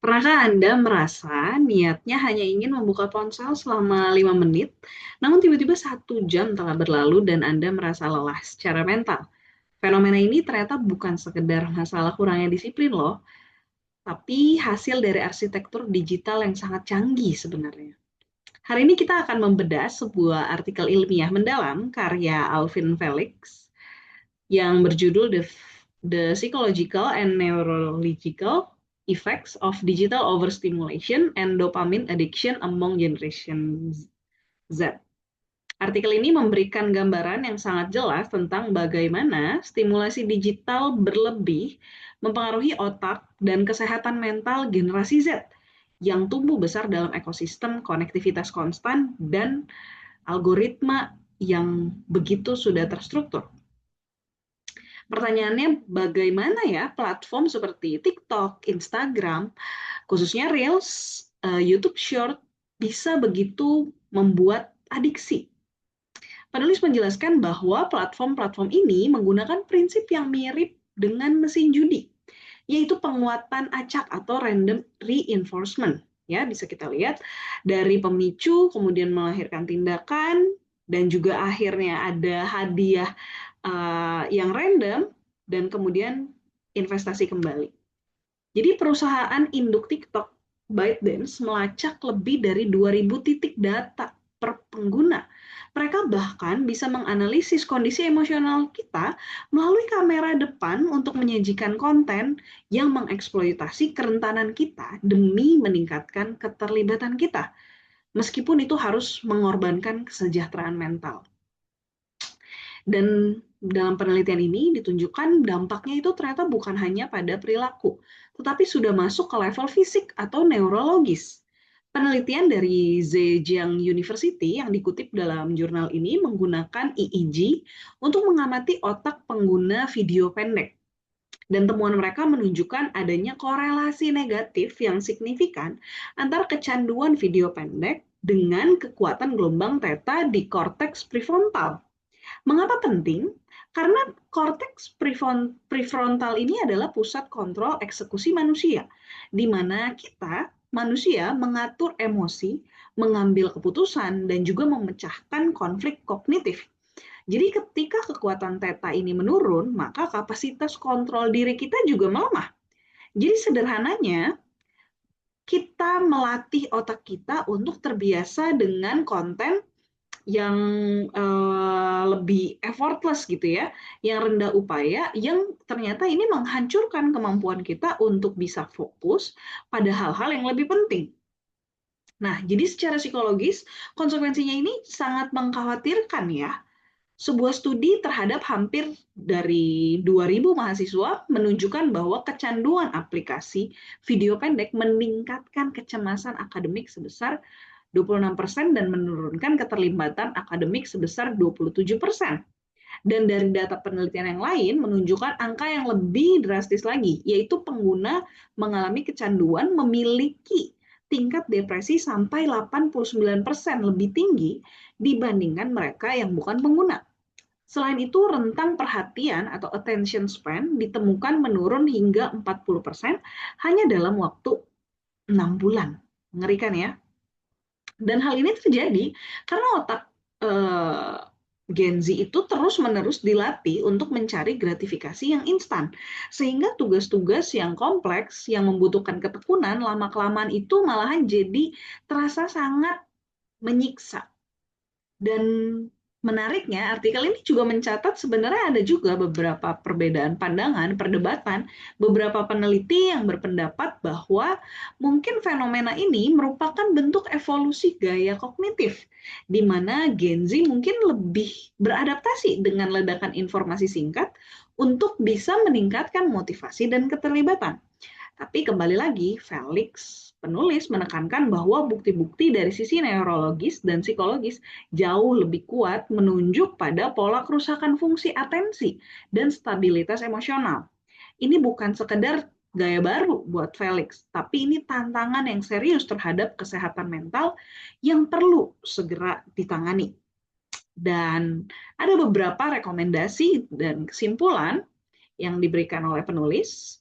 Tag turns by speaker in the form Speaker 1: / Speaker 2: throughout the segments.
Speaker 1: Pernahkah Anda merasa niatnya hanya ingin membuka ponsel selama 5 menit, namun tiba-tiba 1 jam telah berlalu dan Anda merasa lelah secara mental? Fenomena ini ternyata bukan sekedar masalah kurangnya disiplin loh, tapi hasil dari arsitektur digital yang sangat canggih sebenarnya. Hari ini kita akan membedah sebuah artikel ilmiah mendalam karya Alvin Felix yang berjudul The Psychological and Neurological Effects of Digital Overstimulation and Dopamine Addiction Among Generation Z. Artikel ini memberikan gambaran yang sangat jelas tentang bagaimana stimulasi digital berlebih mempengaruhi otak dan kesehatan mental generasi Z yang tumbuh besar dalam ekosistem konektivitas konstan dan algoritma yang begitu sudah terstruktur. Pertanyaannya, bagaimana ya platform seperti TikTok, Instagram, khususnya Reels, YouTube Short bisa begitu membuat adiksi? Penulis menjelaskan bahwa platform-platform ini menggunakan prinsip yang mirip dengan mesin judi, yaitu penguatan acak atau random reinforcement. Ya, bisa kita lihat dari pemicu, kemudian melahirkan tindakan, dan juga akhirnya ada hadiah yang random, dan kemudian investasi kembali. Jadi perusahaan induk TikTok, ByteDance, melacak lebih dari 2.000 titik data per pengguna. Mereka bahkan bisa menganalisis kondisi emosional kita melalui kamera depan untuk menyajikan konten yang mengeksploitasi kerentanan kita demi meningkatkan keterlibatan kita, meskipun itu harus mengorbankan kesejahteraan mental. Dan dalam penelitian ini ditunjukkan dampaknya itu ternyata bukan hanya pada perilaku, tetapi sudah masuk ke level fisik atau neurologis. Penelitian dari Zhejiang University yang dikutip dalam jurnal ini menggunakan EEG untuk mengamati otak pengguna video pendek. Dan temuan mereka menunjukkan adanya korelasi negatif yang signifikan antara kecanduan video pendek dengan kekuatan gelombang theta di korteks prefrontal. Mengapa penting? Karena korteks prefrontal ini adalah pusat kontrol eksekusi manusia, di mana kita, manusia, mengatur emosi, mengambil keputusan, dan juga memecahkan konflik kognitif. Jadi ketika kekuatan theta ini menurun, maka kapasitas kontrol diri kita juga melemah. Jadi sederhananya, kita melatih otak kita untuk terbiasa dengan konten yang lebih effortless gitu ya, yang rendah upaya, yang ternyata ini menghancurkan kemampuan kita untuk bisa fokus pada hal-hal yang lebih penting. Nah, jadi secara psikologis, konsekuensinya ini sangat mengkhawatirkan ya. Sebuah studi terhadap hampir dari 2.000 mahasiswa menunjukkan bahwa kecanduan aplikasi video pendek meningkatkan kecemasan akademik sebesar 26% dan menurunkan keterlibatan akademik sebesar 27%. Dan dari data penelitian yang lain menunjukkan angka yang lebih drastis lagi, yaitu pengguna mengalami kecanduan memiliki tingkat depresi sampai 89% lebih tinggi dibandingkan mereka yang bukan pengguna. Selain itu, rentang perhatian atau attention span ditemukan menurun hingga 40% hanya dalam waktu 6 bulan. Mengerikan ya. Dan hal ini terjadi karena otak eh, Gen Z itu terus-menerus dilatih untuk mencari gratifikasi yang instan. Sehingga tugas-tugas yang kompleks, yang membutuhkan ketekunan, lama-kelamaan itu malahan jadi terasa sangat menyiksa. Dan menariknya, artikel ini juga mencatat sebenarnya ada juga beberapa perbedaan pandangan, perdebatan, beberapa peneliti yang berpendapat bahwa mungkin fenomena ini merupakan bentuk evolusi gaya kognitif, di mana Gen Z mungkin lebih beradaptasi dengan ledakan informasi singkat untuk bisa meningkatkan motivasi dan keterlibatan. Tapi kembali lagi, Felix, penulis, menekankan bahwa bukti-bukti dari sisi neurologis dan psikologis jauh lebih kuat menunjuk pada pola kerusakan fungsi atensi dan stabilitas emosional. Ini bukan sekedar gaya baru buat Felix, tapi ini tantangan yang serius terhadap kesehatan mental yang perlu segera ditangani. Dan ada beberapa rekomendasi dan kesimpulan yang diberikan oleh penulis.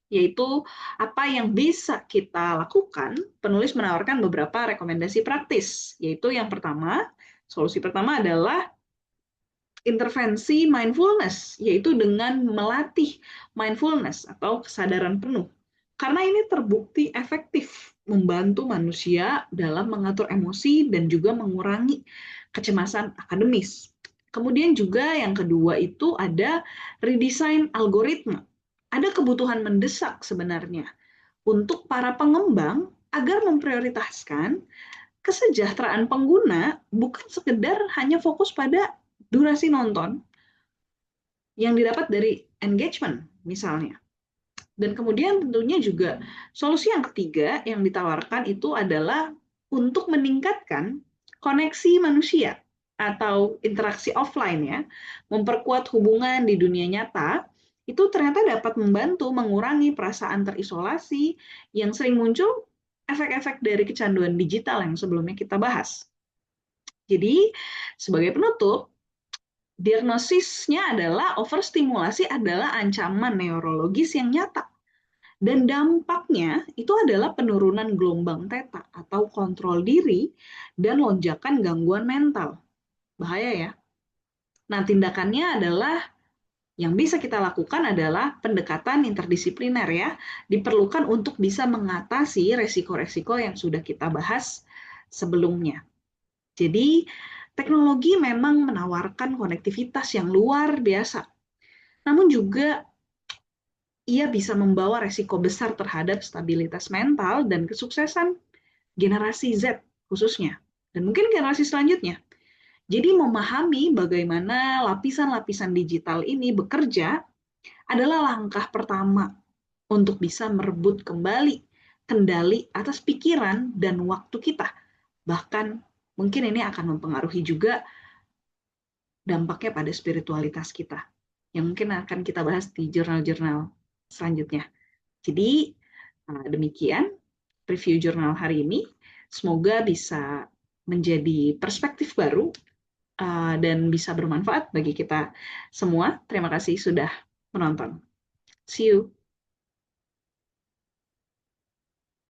Speaker 1: yaitu apa yang bisa kita lakukan. Penulis menawarkan beberapa rekomendasi praktis, yaitu yang pertama, solusi pertama adalah intervensi mindfulness, yaitu dengan melatih mindfulness atau kesadaran penuh. Karena ini terbukti efektif membantu manusia dalam mengatur emosi dan juga mengurangi kecemasan akademis. Kemudian juga yang kedua itu ada redesign algoritma. Ada kebutuhan mendesak sebenarnya untuk para pengembang agar memprioritaskan kesejahteraan pengguna, bukan sekedar hanya fokus pada durasi nonton yang didapat dari engagement misalnya. Dan kemudian tentunya juga solusi yang ketiga yang ditawarkan itu adalah untuk meningkatkan koneksi manusia atau interaksi offline ya, memperkuat hubungan di dunia nyata, itu ternyata dapat membantu mengurangi perasaan terisolasi yang sering muncul efek-efek dari kecanduan digital yang sebelumnya kita bahas. Jadi, sebagai penutup, diagnosisnya adalah overstimulasi adalah ancaman neurologis yang nyata. Dan dampaknya itu adalah penurunan gelombang theta atau kontrol diri dan lonjakan gangguan mental. Bahaya ya. Nah, tindakannya adalah yang bisa kita lakukan adalah pendekatan interdisipliner ya. Diperlukan untuk bisa mengatasi resiko-resiko yang sudah kita bahas sebelumnya. Jadi, teknologi memang menawarkan konektivitas yang luar biasa. Namun juga ia bisa membawa resiko besar terhadap stabilitas mental dan kesuksesan generasi Z khususnya, dan mungkin generasi selanjutnya. Jadi memahami bagaimana lapisan-lapisan digital ini bekerja adalah langkah pertama untuk bisa merebut kembali kendali atas pikiran dan waktu kita. Bahkan mungkin ini akan mempengaruhi juga dampaknya pada spiritualitas kita, yang mungkin akan kita bahas di jurnal-jurnal selanjutnya. Jadi, demikian review jurnal hari ini. Semoga bisa menjadi perspektif baru dan bisa bermanfaat bagi kita semua. Terima kasih sudah menonton. See you.